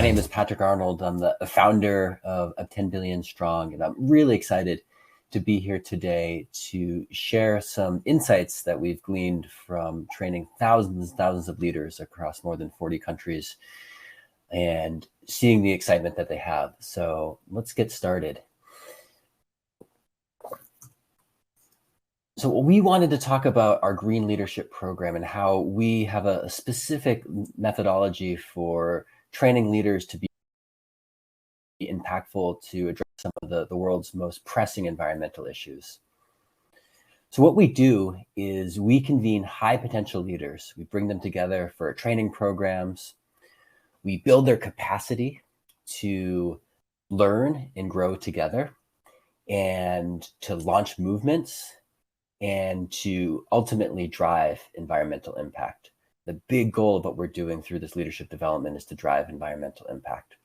My name is Patrick Arnold. I'm the founder of 10 Billion Strong, and I'm really excited to be here today to share some insights that we've gleaned from training thousands and thousands of leaders across more than 40 countries and seeing the excitement that they have. So let's get started. So we wanted to talk about our Green Leadership Program and how we have a specific methodology for training leaders to be impactful to address some of the world's most pressing environmental issues. So what we do is we convene high potential leaders. We bring them together for training programs. We build their capacity to learn and grow together and to launch movements and to ultimately drive environmental impact. The big goal of what we're doing through this leadership development is to drive environmental impact.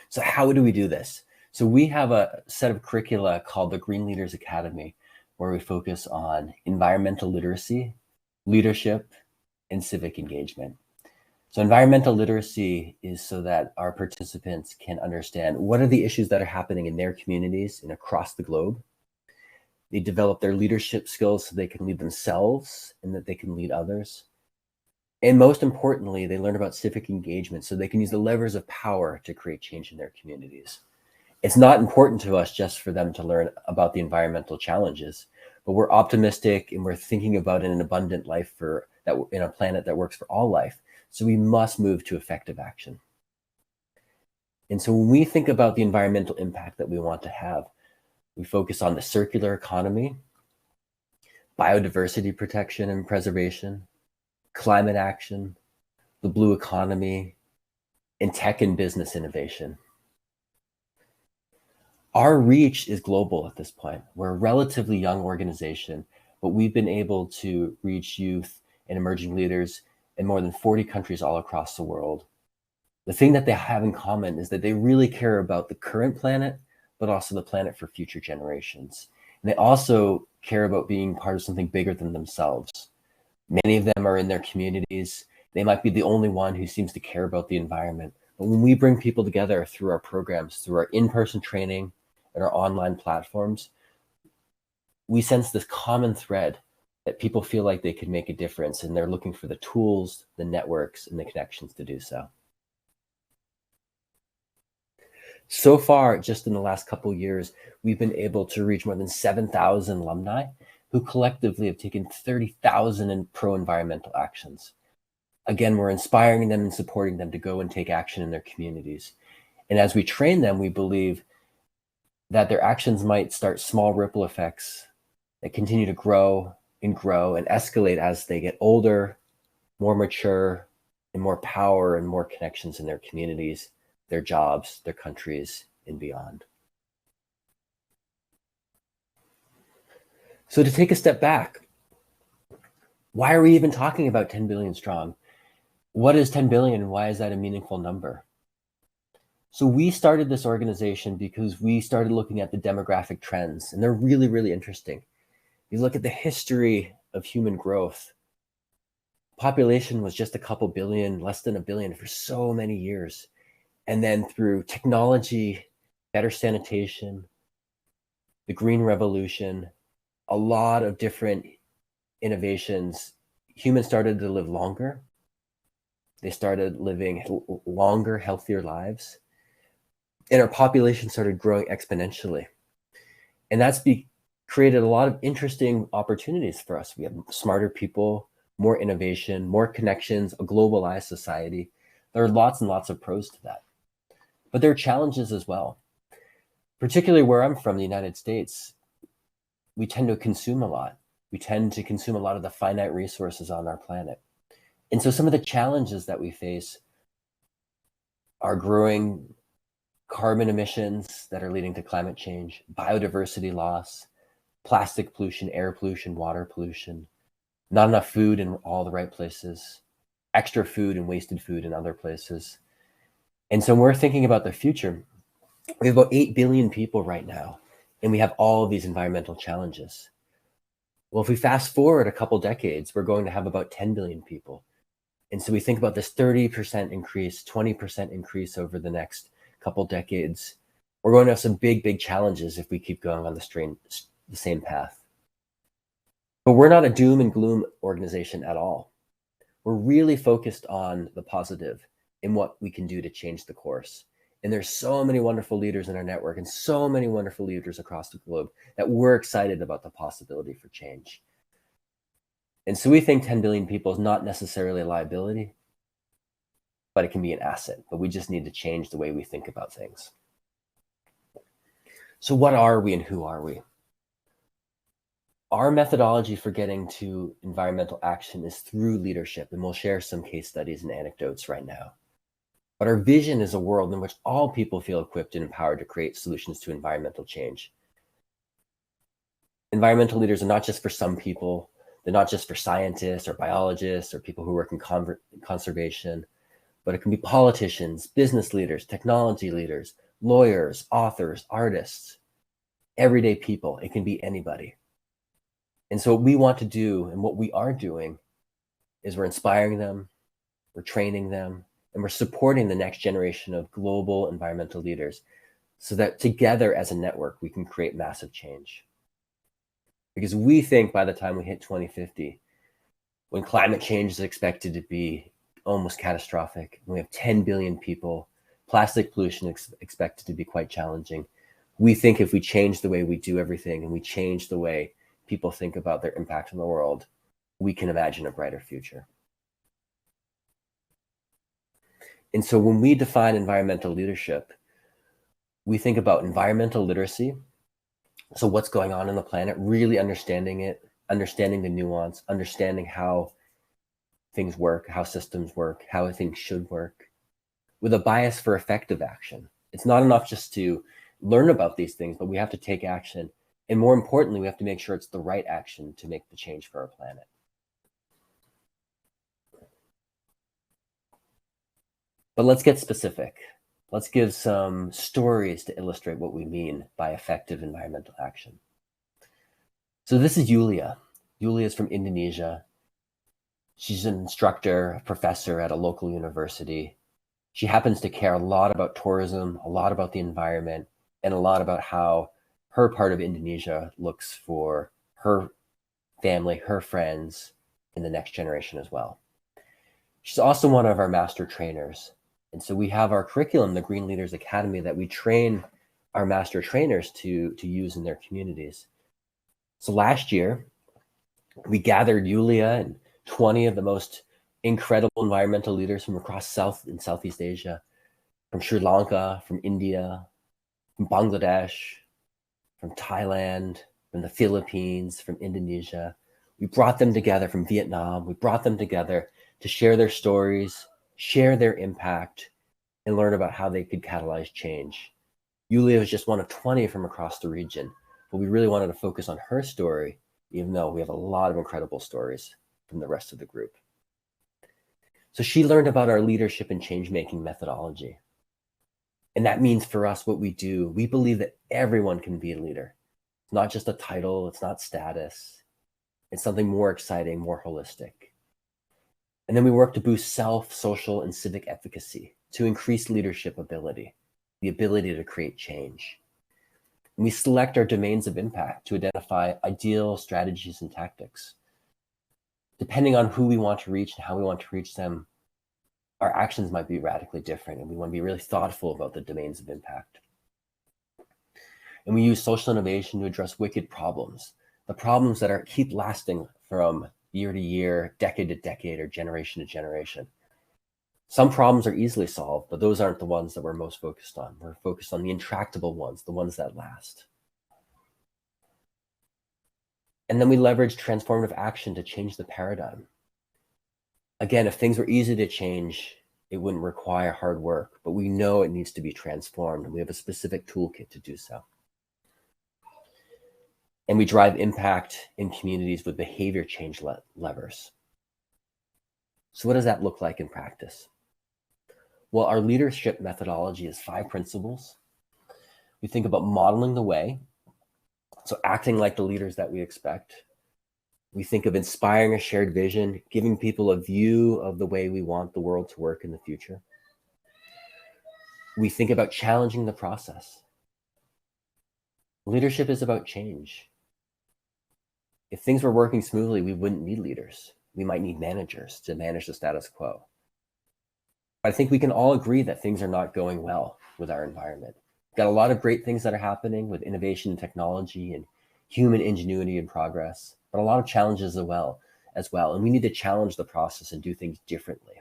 So how do we do this? So we have a set of curricula called the Green Leaders Academy, where we focus on environmental literacy, leadership, and civic engagement. So environmental literacy is so that our participants can understand what are the issues that are happening in their communities and across the globe. They develop their leadership skills so they can lead themselves and that they can lead others. And most importantly, they learn about civic engagement so they can use the levers of power to create change in their communities. It's not important to us just for them to learn about the environmental challenges, but we're optimistic and we're thinking about an abundant life in a planet that works for all life. So we must move to effective action. And so when we think about the environmental impact that we want to have, we focus on the circular economy, biodiversity protection and preservation, climate action, the blue economy, and tech and business innovation. Our reach is global at this point. We're a relatively young organization, but we've been able to reach youth and emerging leaders in more than 40 countries all across the world. The thing that they have in common is that they really care about the current planet, but also the planet for future generations. And they also care about being part of something bigger than themselves. Many of them are in their communities. They might be the only one who seems to care about the environment. But when we bring people together through our programs, through our in-person training and our online platforms, we sense this common thread that people feel like they can make a difference, and they're looking for the tools, the networks, and the connections to do so. So far, just in the last couple of years, we've been able to reach more than 7,000 alumni who collectively have taken 30,000 in pro-environmental actions. Again, we're inspiring them and supporting them to go and take action in their communities. And as we train them, we believe that their actions might start small ripple effects that continue to grow and escalate as they get older, more mature, and more power and more connections in their communities, their jobs, their countries, and beyond. So to take a step back, why are we even talking about 10 billion strong? What is 10 billion and why is that a meaningful number? So we started this organization because we started looking at the demographic trends, and they're really, really interesting. You look at the history of human growth. Population was just a couple billion, less than a billion for so many years. And then through technology, better sanitation, the green revolution, a lot of different innovations, humans started to live longer. They started living longer, healthier lives. And our population started growing exponentially. And that's created a lot of interesting opportunities for us. We have smarter people, more innovation, more connections, a globalized society. There are lots and lots of pros to that. But there are challenges as well. Particularly where I'm from, the United States, we tend to consume a lot. We tend to consume a lot of the finite resources on our planet. And so some of the challenges that we face are growing carbon emissions that are leading to climate change, biodiversity loss, plastic pollution, air pollution, water pollution, not enough food in all the right places, extra food and wasted food in other places. And so when we're thinking about the future, we have about 8 billion people right now, and we have all of these environmental challenges. Well, if we fast forward a couple decades, we're going to have about 10 billion people. And so we think about this 30% increase, 20% increase over the next couple decades. We're going to have some big challenges if we keep going on the same path. But we're not a doom and gloom organization at all. We're really focused on the positive and what we can do to change the course. And there's so many wonderful leaders in our network and so many wonderful leaders across the globe that we're excited about the possibility for change. And so we think 10 billion people is not necessarily a liability, but it can be an asset. But we just need to change the way we think about things. So what are we and who are we? Our methodology for getting to environmental action is through leadership, and we'll share some case studies and anecdotes right now. But our vision is a world in which all people feel equipped and empowered to create solutions to environmental change. Environmental leaders are not just for some people. They're not just for scientists or biologists or people who work in conservation, but it can be politicians, business leaders, technology leaders, lawyers, authors, artists, everyday people. It can be anybody. And so what we want to do and what we are doing is we're inspiring them, we're training them, and we're supporting the next generation of global environmental leaders so that together as a network, we can create massive change. Because we think by the time we hit 2050, when climate change is expected to be almost catastrophic, we have 10 billion people, plastic pollution is expected to be quite challenging. We think if we change the way we do everything and we change the way people think about their impact on the world, we can imagine a brighter future. And so when we define environmental leadership, we think about environmental literacy. So what's going on the planet, really understanding it, understanding the nuance, understanding how things work, how systems work, how things should work, with a bias for effective action. It's not enough just to learn about these things, but we have to take action. And more importantly, we have to make sure it's the right action to make the change for our planet. But let's get specific. Let's give some stories to illustrate what we mean by effective environmental action. So this is Yulia. Yulia is from Indonesia. She's an instructor, a professor at a local university. She happens to care a lot about tourism, a lot about the environment, and a lot about how her part of Indonesia looks for her family, her friends, and the next generation as well. She's also one of our master trainers. And so we have our curriculum, the Green Leaders Academy, that we train our master trainers to use in their communities. So last year, we gathered Yulia and 20 of the most incredible environmental leaders from across South and Southeast Asia, from Sri Lanka, from India, from Bangladesh, from Thailand, from the Philippines, from Indonesia. We brought them together from Vietnam. We brought them together to share their stories, share their impact, and learn about how they could catalyze change. Yulia was just one of 20 from across the region, but we really wanted to focus on her story, even though we have a lot of incredible stories from the rest of the group. So she learned about our leadership and change-making methodology. And that means for us, what we do, we believe that everyone can be a leader. It's not just a title, it's not status. It's something more exciting, more holistic. And then we work to boost self, social, and civic efficacy, to increase leadership ability, the ability to create change. And we select our domains of impact to identify ideal strategies and tactics. Depending on who we want to reach and how we want to reach them, our actions might be radically different, and we want to be really thoughtful about the domains of impact. And we use social innovation to address wicked problems, the problems that keep lasting from year to year, decade to decade, or generation to generation. Some problems are easily solved, but those aren't the ones that we're most focused on. We're focused on the intractable ones, the ones that last. And then we leverage transformative action to change the paradigm. Again, if things were easy to change, it wouldn't require hard work, but we know it needs to be transformed, and we have a specific toolkit to do so. And we drive impact in communities with behavior change levers. So what does that look like in practice? Well, our leadership methodology is 5 principles. We think about modeling the way, so acting like the leaders that we expect. We think of inspiring a shared vision, giving people a view of the way we want the world to work in the future. We think about challenging the process. Leadership is about change. If things were working smoothly, we wouldn't need leaders. We might need managers to manage the status quo. I think we can all agree that things are not going well with our environment. We've got a lot of great things that are happening with innovation and technology and human ingenuity and progress, but a lot of challenges as well. And we need to challenge the process and do things differently.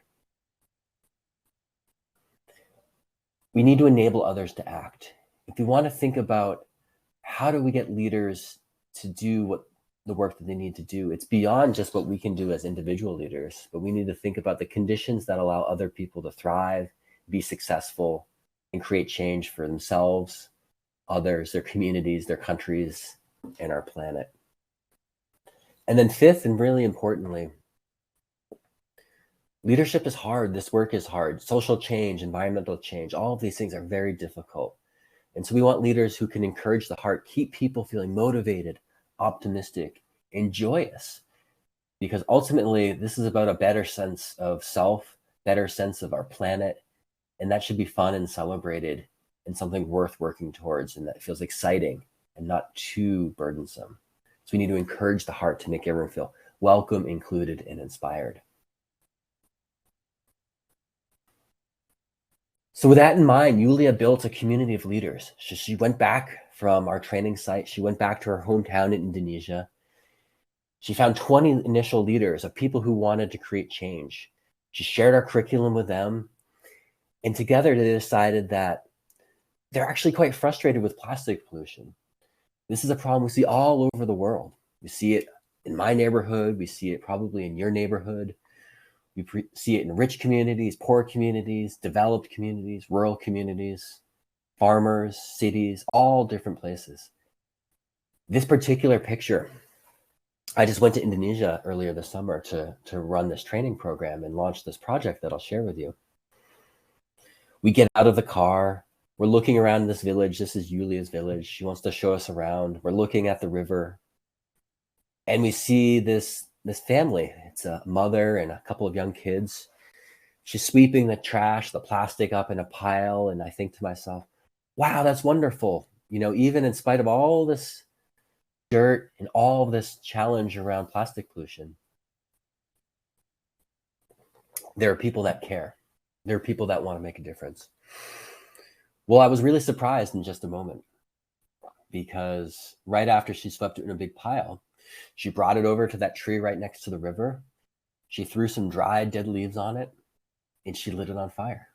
We need to enable others to act. If we want to think about how do we get leaders to do what the work that they need to do, it's beyond just what we can do as individual leaders, but we need to think about the conditions that allow other people to thrive, be successful, and create change for themselves, others, their communities, their countries, and our planet. And then fifth, and really importantly, leadership is hard. This work is hard. Social change, environmental change, all of these things are very difficult. And so we want leaders who can encourage the heart, keep people feeling motivated, optimistic, and joyous. Because ultimately, this is about a better sense of self, better sense of our planet, and that should be fun and celebrated and something worth working towards and that feels exciting and not too burdensome. So we need to encourage the heart to make everyone feel welcome, included, and inspired. So with that in mind, Yulia built a community of leaders. She went back from our training site. She went back to her hometown in Indonesia. She found 20 initial leaders of people who wanted to create change. She shared our curriculum with them. And together they decided that they're actually quite frustrated with plastic pollution. This is a problem we see all over the world. We see it in my neighborhood. We see it probably in your neighborhood. We see it in rich communities, poor communities, developed communities, rural communities, farmers, cities, all different places. This particular picture, I just went to Indonesia earlier this summer to run this training program and launch this project that I'll share with you. We get out of the car. We're looking around this village. This is Yulia's village. She wants to show us around. We're looking at the river. And we see this family. It's a mother and a couple of young kids. She's sweeping the trash, the plastic up in a pile. And I think to myself, wow, that's wonderful. You know, even in spite of all this dirt and all of this challenge around plastic pollution, there are people that care. There are people that want to make a difference. Well, I was really surprised in just a moment because right after she swept it in a big pile, she brought it over to that tree right next to the river. She threw some dried dead leaves on it and she lit it on fire.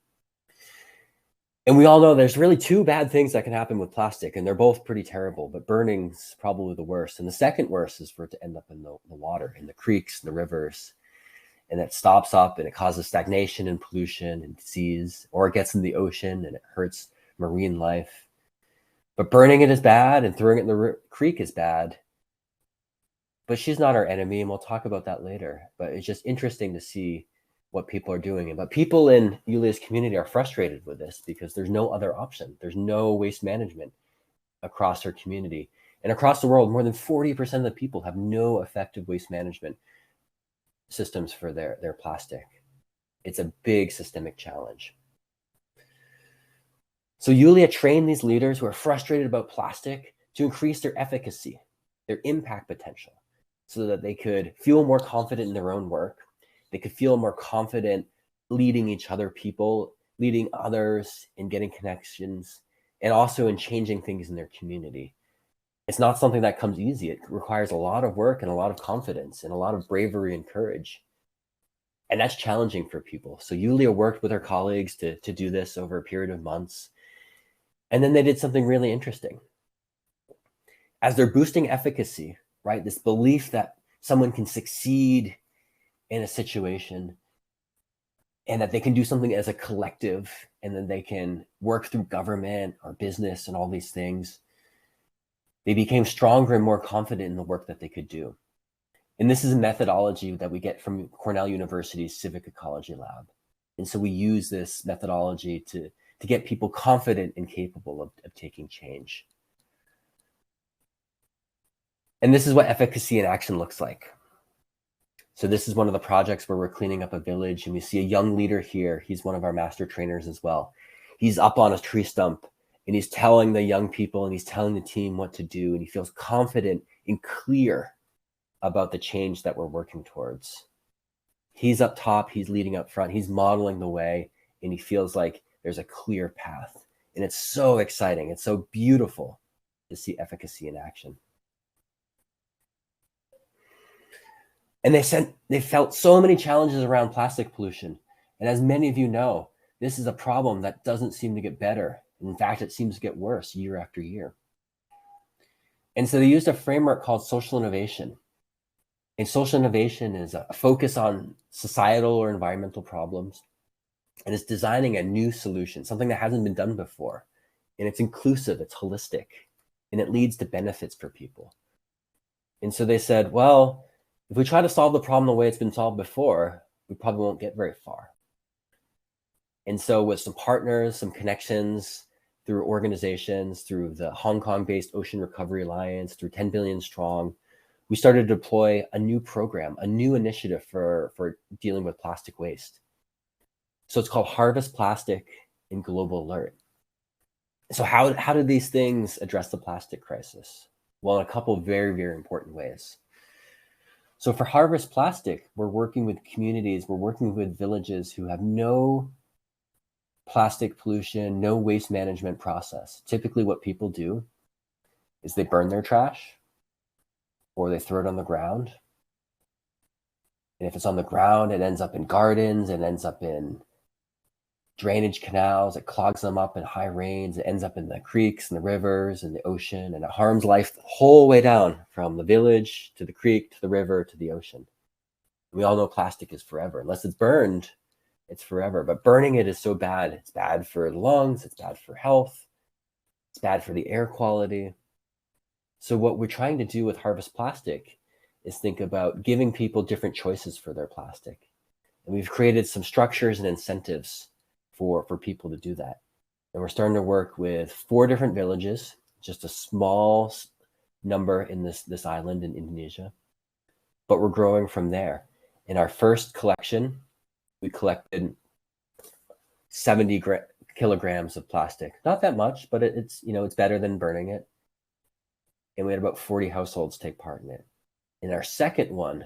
And we all know there's really two bad things that can happen with plastic, and they're both pretty terrible, but burning's probably the worst. And the second worst is for it to end up in the water, in the creeks, and the rivers. And it stops up and it causes stagnation and pollution and disease, or it gets in the ocean and it hurts marine life. But burning it is bad and throwing it in the creek is bad. But she's not our enemy, and we'll talk about that later. But it's just interesting to see what people are doing. But people in Yulia's community are frustrated with this because there's no other option. There's no waste management across her community. And across the world, more than 40% of the people have no effective waste management systems for their plastic. It's a big systemic challenge. So Yulia trained these leaders who are frustrated about plastic to increase their efficacy, their impact potential, so that they could feel more confident in their own work. They could feel more confident leading each other, people, leading others in getting connections, and also in changing things in their community. It's not something that comes easy. It requires a lot of work and a lot of confidence and a lot of bravery and courage. And that's challenging for people. So Yulia worked with her colleagues to do this over a period of months. And then they did something really interesting. As they're boosting efficacy, right, this belief that someone can succeed in a situation and that they can do something as a collective and then they can work through government or business and all these things, they became stronger and more confident in the work that they could do. And this is a methodology that we get from Cornell University's Civic Ecology Lab. And so we use this methodology to get people confident and capable of taking change. And this is what efficacy in action looks like. So this is one of the projects where we're cleaning up a village, and we see a young leader here. He's one of our master trainers as well. He's up on a tree stump, and he's telling the young people and he's telling the team what to do, and he feels confident and clear about the change that we're working towards. He's up top, he's leading up front, he's modeling the way, and he feels like there's a clear path. And it's so exciting. It's so beautiful to see efficacy in action. And they felt so many challenges around plastic pollution. And as many of you know, this is a problem that doesn't seem to get better. In fact, it seems to get worse year after year. And so they used a framework called social innovation. And social innovation is a focus on societal or environmental problems. And it's designing a new solution, something that hasn't been done before. And it's inclusive, it's holistic, and it leads to benefits for people. And so they said, well, if we try to solve the problem the way it's been solved before, we probably won't get very far. And so with some partners, some connections through organizations, through the Hong Kong-based Ocean Recovery Alliance, through 10 Billion Strong, we started to deploy a new program, a new initiative for dealing with plastic waste. So it's called Harvest Plastic in Global Alert. So how did these things address the plastic crisis? Well, in a couple of very, very important ways. So for Harvest Plastic, we're working with communities, we're working with villages who have no plastic pollution, no waste management process. Typically what people do is they burn their trash or they throw it on the ground. And if it's on the ground, it ends up in gardens, it ends up in drainage canals, it clogs them up in high rains, it ends up in the creeks and the rivers and the ocean, and it harms life the whole way down from the village to the creek to the river to the ocean. We all know plastic is forever. Unless it's burned, it's forever. But burning it is so bad. It's bad for the lungs, it's bad for health, it's bad for the air quality. So what we're trying to do with Harvest Plastic is think about giving people different choices for their plastic. And we've created some structures and incentives for people to do that. And we're starting to work with 4 different villages, just a small number in this island in Indonesia, but we're growing from there. In our first collection, we collected 70 kilograms of plastic. Not that much, but it's better than burning it. And we had about 40 households take part in it. In our second one,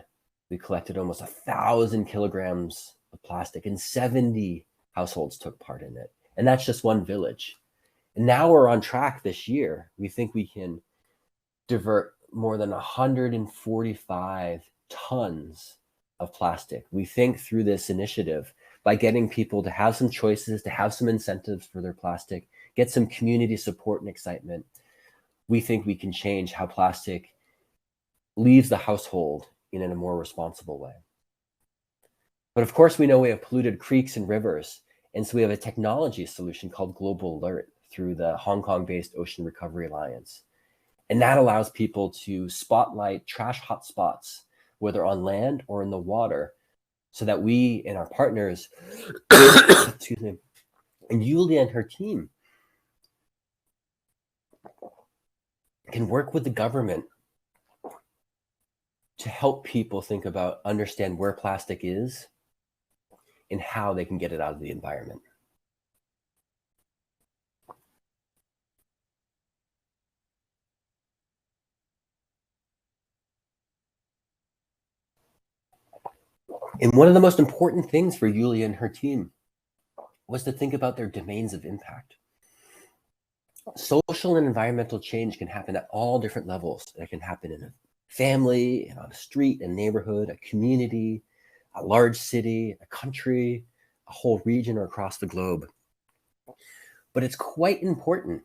we collected almost 1,000 kilograms of plastic, and 70 households took part in it. And that's just one village. And now we're on track this year. We think we can divert more than 145 tons of plastic. We think through this initiative, by getting people to have some choices, to have some incentives for their plastic, get some community support and excitement, we think we can change how plastic leaves the household in a more responsible way. But of course, we know we have polluted creeks and rivers. And so we have a technology solution called Global Alert through the Hong Kong-based Ocean Recovery Alliance. And that allows people to spotlight trash hotspots, whether on land or in the water, so that we and our partners, excuse me, and Yulia and her team can work with the government to help people think about, understand where plastic is and how they can get it out of the environment. And one of the most important things for Yulia and her team was to think about their domains of impact. Social and environmental change can happen at all different levels. It can happen in a family, on a street, a neighborhood, a community, a large city, a country, a whole region, or across the globe. But it's quite important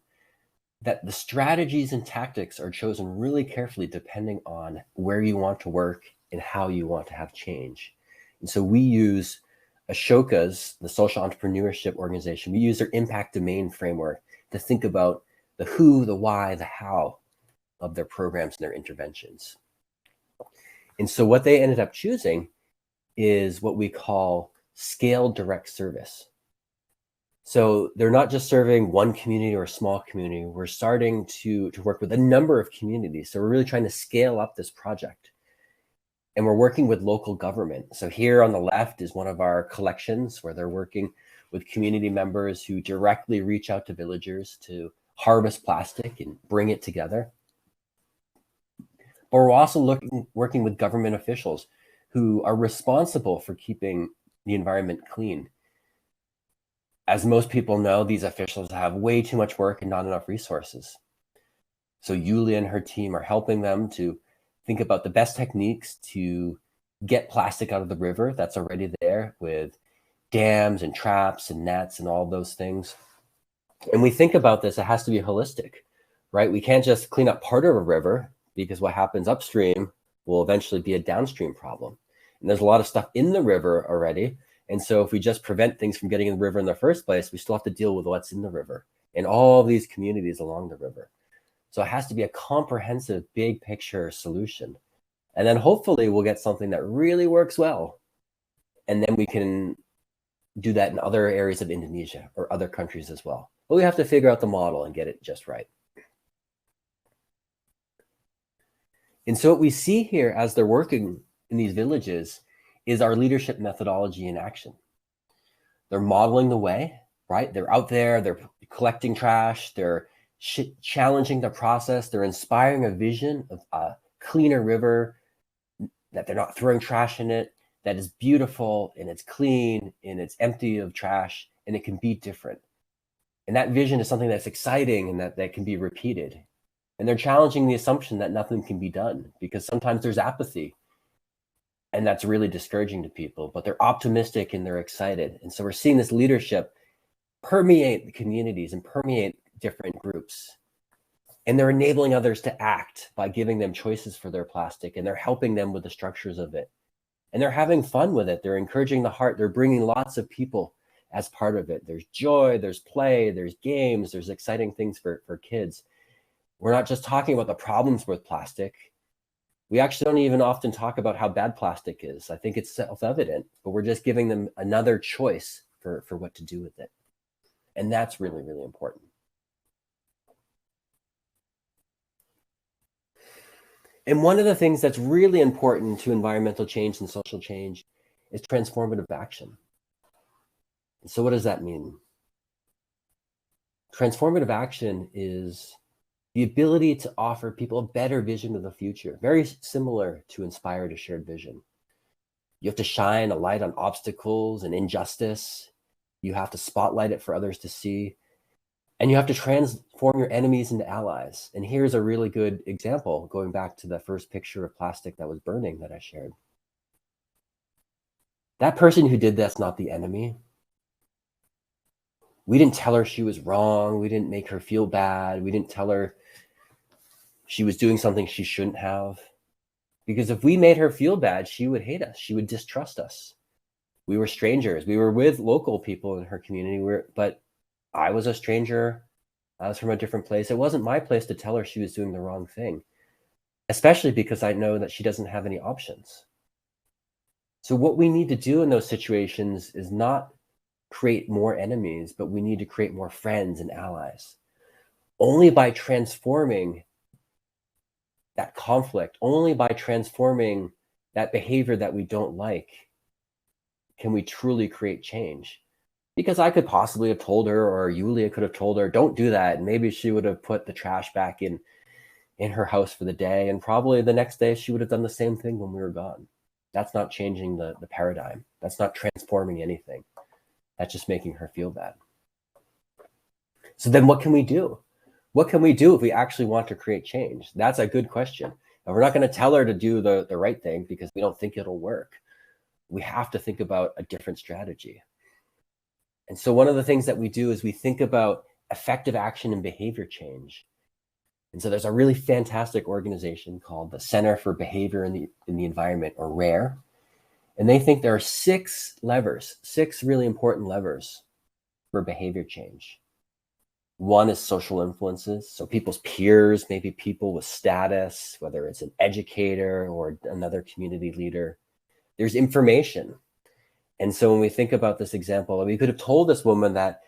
that the strategies and tactics are chosen really carefully depending on where you want to work and how you want to have change. And so we use Ashoka's, the social entrepreneurship organization, we use their impact domain framework to think about the who, the why, the how of their programs and their interventions. And so what they ended up choosing is what we call scaled direct service. So they're not just serving one community or a small community. We're starting to work with a number of communities. So we're really trying to scale up this project. And we're working with local government. So here on the left is one of our collections where they're working with community members who directly reach out to villagers to harvest plastic and bring it together. But we're also working with government officials who are responsible for keeping the environment clean. As most people know, these officials have way too much work and not enough resources. So Yulia and her team are helping them to think about the best techniques to get plastic out of the river that's already there, with dams and traps and nets and all those things. And we think about this, it has to be holistic, right? We can't just clean up part of a river, because what happens upstream will eventually be a downstream problem. And there's a lot of stuff in the river already. And so if we just prevent things from getting in the river in the first place, we still have to deal with what's in the river and all these communities along the river. So it has to be a comprehensive, big picture solution. And then hopefully we'll get something that really works well. And then we can do that in other areas of Indonesia or other countries as well. But we have to figure out the model and get it just right. And so what we see here as they're working in these villages is our leadership methodology in action. They're modeling the way, right? They're out there, they're collecting trash, they're challenging the process, they're inspiring a vision of a cleaner river, that they're not throwing trash in it, that is beautiful and it's clean and it's empty of trash and it can be different. And that vision is something that's exciting and that can be repeated. And they're challenging the assumption that nothing can be done, because sometimes there's apathy. And that's really discouraging to people, but they're optimistic and they're excited. And so we're seeing this leadership permeate the communities and permeate different groups. And they're enabling others to act by giving them choices for their plastic, and they're helping them with the structures of it. And they're having fun with it. They're encouraging the heart. They're bringing lots of people as part of it. There's joy, there's play, there's games, there's exciting things for kids. We're not just talking about the problems with plastic. We actually don't even often talk about how bad plastic is. I think it's self-evident, but we're just giving them another choice for what to do with it. And that's really, really important. And one of the things that's really important to environmental change and social change is transformative action. So what does that mean? Transformative action is the ability to offer people a better vision of the future, very similar to inspired a shared vision. You have to shine a light on obstacles and injustice. You have to spotlight it for others to see. And you have to transform your enemies into allies. And here's a really good example, going back to the first picture of plastic that was burning that I shared. That person who did that's not the enemy. We didn't tell her she was wrong. We didn't make her feel bad. We didn't tell her she was doing something she shouldn't have. Because if we made her feel bad, she would hate us. She would distrust us. We were strangers. We were with local people in her community, but I was a stranger. I was from a different place. It wasn't my place to tell her she was doing the wrong thing, especially because I know that she doesn't have any options. So what we need to do in those situations is not create more enemies, but we need to create more friends and allies. Only by transforming that conflict, only by transforming that behavior that we don't like, can we truly create change. Because I could possibly have told her, or Yulia could have told her, don't do that. And maybe she would have put the trash back in her house for the day. And probably the next day she would have done the same thing when we were gone. That's not changing the paradigm. That's not transforming anything. That's just making her feel bad. So then what can we do? What can we do if we actually want to create change? That's a good question. And we're not going to tell her to do the right thing because we don't think it'll work. We have to think about a different strategy. And so one of the things that we do is we think about effective action and behavior change. And so there's a really fantastic organization called the Center for Behavior in the Environment, or RARE. And they think there are 6 levers, 6 really important levers for behavior change. One is social influences. So people's peers, maybe people with status, whether it's an educator or another community leader. There's information. And so when we think about this example, we could have told this woman that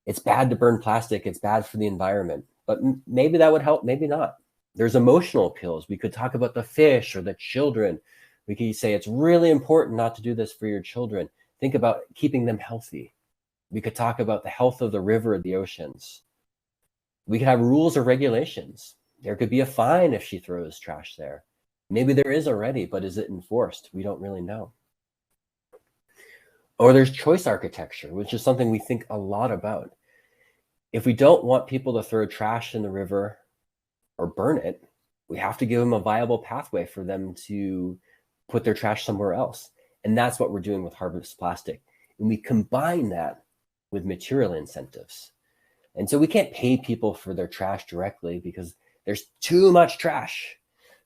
it's bad to burn plastic, it's bad for the environment, but maybe that would help, maybe not. There's emotional appeals. We could talk about the fish or the children We could say it's really important not to do this for your children. Think about keeping them healthy. We could talk about the health of the river, the oceans. We could have rules or regulations. There could be a fine if she throws trash there. Maybe there is already, but is it enforced? We don't really know. Or there's choice architecture, which is something we think a lot about. If we don't want people to throw trash in the river or burn it, we have to give them a viable pathway for them to put their trash somewhere else. And that's what we're doing with Harvest Plastic. And we combine that with material incentives. And so we can't pay people for their trash directly because there's too much trash.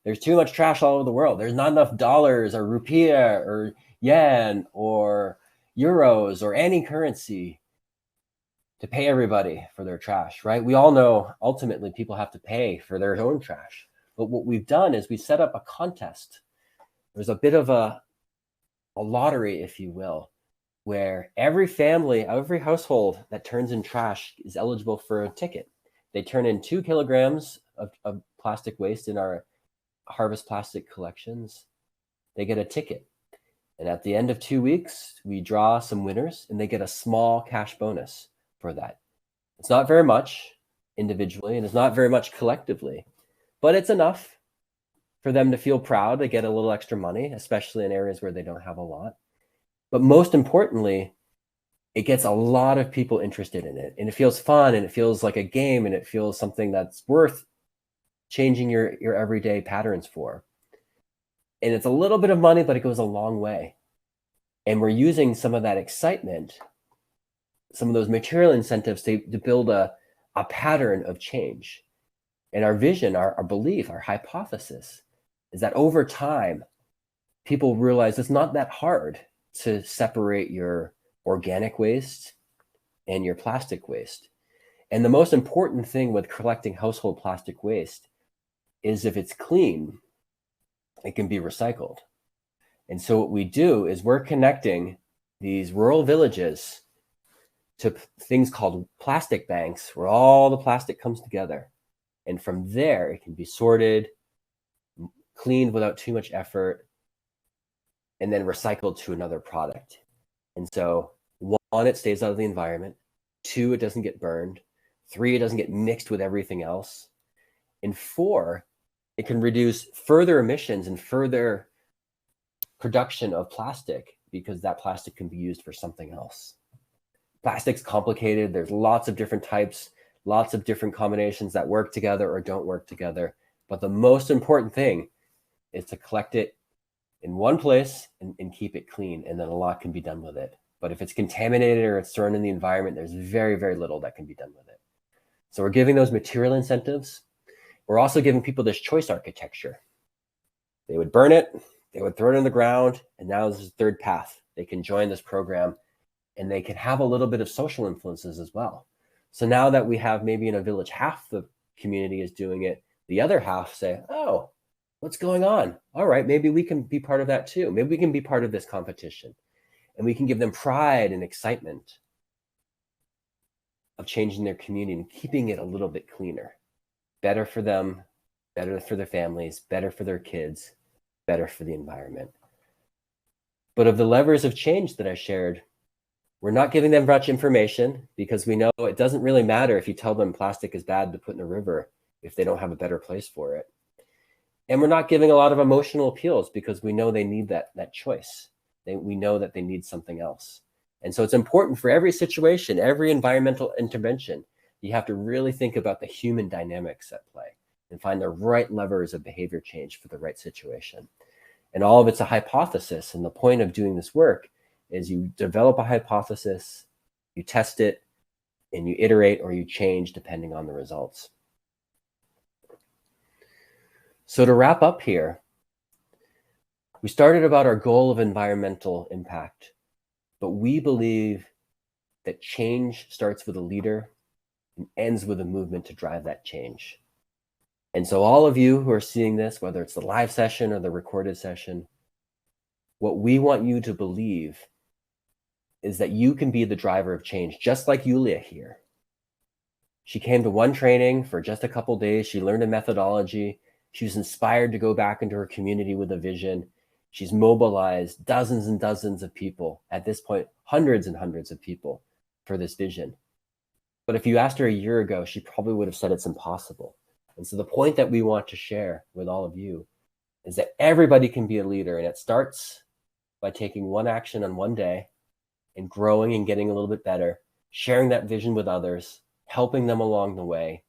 There's too much trash all over the world. There's not enough dollars or rupiah or yen or euros or any currency to pay everybody for their trash, right? We all know ultimately people have to pay for their own trash. But what we've done is we set up a contest. There's a bit of a lottery, if you will, where every family, every household that turns in trash is eligible for a ticket. They turn in 2 kilograms of plastic waste in our Harvest Plastic collections. They get a ticket. And at the end of 2 weeks, we draw some winners and they get a small cash bonus for that. It's not very much individually and it's not very much collectively, but it's enough for them to feel proud to get a little extra money, especially in areas where they don't have a lot. But most importantly, it gets a lot of people interested in it, and it feels fun, and it feels like a game, and it feels something that's worth changing your everyday patterns for. And it's a little bit of money, but it goes a long way. And we're using some of that excitement, some of those material incentives to build a pattern of change. And our vision, our belief, our hypothesis is that over time, people realize it's not that hard to separate your organic waste and your plastic waste. And the most important thing with collecting household plastic waste is if it's clean, it can be recycled. And so what we do is we're connecting these rural villages to things called plastic banks, where all the plastic comes together. And from there, it can be sorted, cleaned without too much effort, and then recycled to another product. And so 1, it stays out of the environment. 2, it doesn't get burned. 3, it doesn't get mixed with everything else. And 4, it can reduce further emissions and further production of plastic because that plastic can be used for something else. Plastic's complicated. There's lots of different types, lots of different combinations that work together or don't work together. But the most important thing is to collect it in one place and keep it clean, and then a lot can be done with it. But if it's contaminated or it's thrown in the environment, there's very, very little that can be done with it. So we're giving those material incentives. We're also giving people this choice architecture. They would burn it, they would throw it in the ground, and now this is the third path. They can join this program, and they can have a little bit of social influences as well. So now that we have maybe in a village, half the community is doing it, the other half say, oh, what's going on? All right, maybe we can be part of that too. Maybe we can be part of this competition. And we can give them pride and excitement of changing their community and keeping it a little bit cleaner. Better for them, better for their families, better for their kids, better for the environment. But of the levers of change that I shared, we're not giving them much information because we know it doesn't really matter if you tell them plastic is bad to put in a river if they don't have a better place for it. And we're not giving a lot of emotional appeals because we know they need that choice. We know that they need something else. And so it's important for every situation, every environmental intervention, you have to really think about the human dynamics at play and find the right levers of behavior change for the right situation. And all of it's a hypothesis. And the point of doing this work is you develop a hypothesis, you test it, and you iterate or you change depending on the results. So to wrap up here, we started about our goal of environmental impact, but we believe that change starts with a leader and ends with a movement to drive that change. And so all of you who are seeing this, whether it's the live session or the recorded session, what we want you to believe is that you can be the driver of change, just like Yulia here. She came to one training for just a couple days. She learned a methodology. She was inspired to go back into her community with a vision. She's mobilized dozens and dozens of people, at this point, hundreds and hundreds of people for this vision. But if you asked her a year ago, she probably would have said it's impossible. And so the point that we want to share with all of you is that everybody can be a leader. And it starts by taking one action on one day and growing and getting a little bit better, sharing that vision with others, helping them along the way,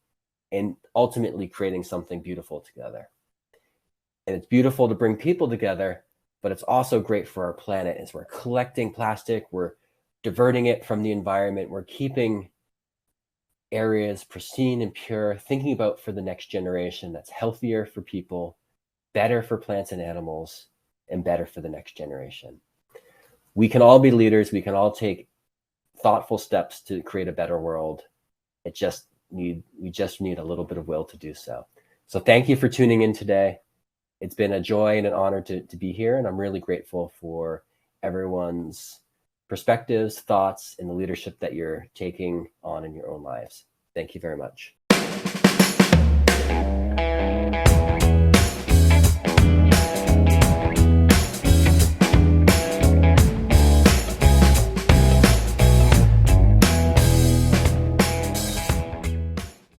and ultimately creating something beautiful together. And it's beautiful to bring people together, but it's also great for our planet as we're collecting plastic, we're diverting it from the environment, we're keeping areas pristine and pure, thinking about for the next generation that's healthier for people, better for plants and animals, and better for the next generation. We can all be leaders. We can all take thoughtful steps to create a better world. We just need a little bit of will to do so. So thank you for tuning in today. It's been a joy and an honor to be here, and I'm really grateful for everyone's perspectives, thoughts, and the leadership that you're taking on in your own lives. Thank you very much.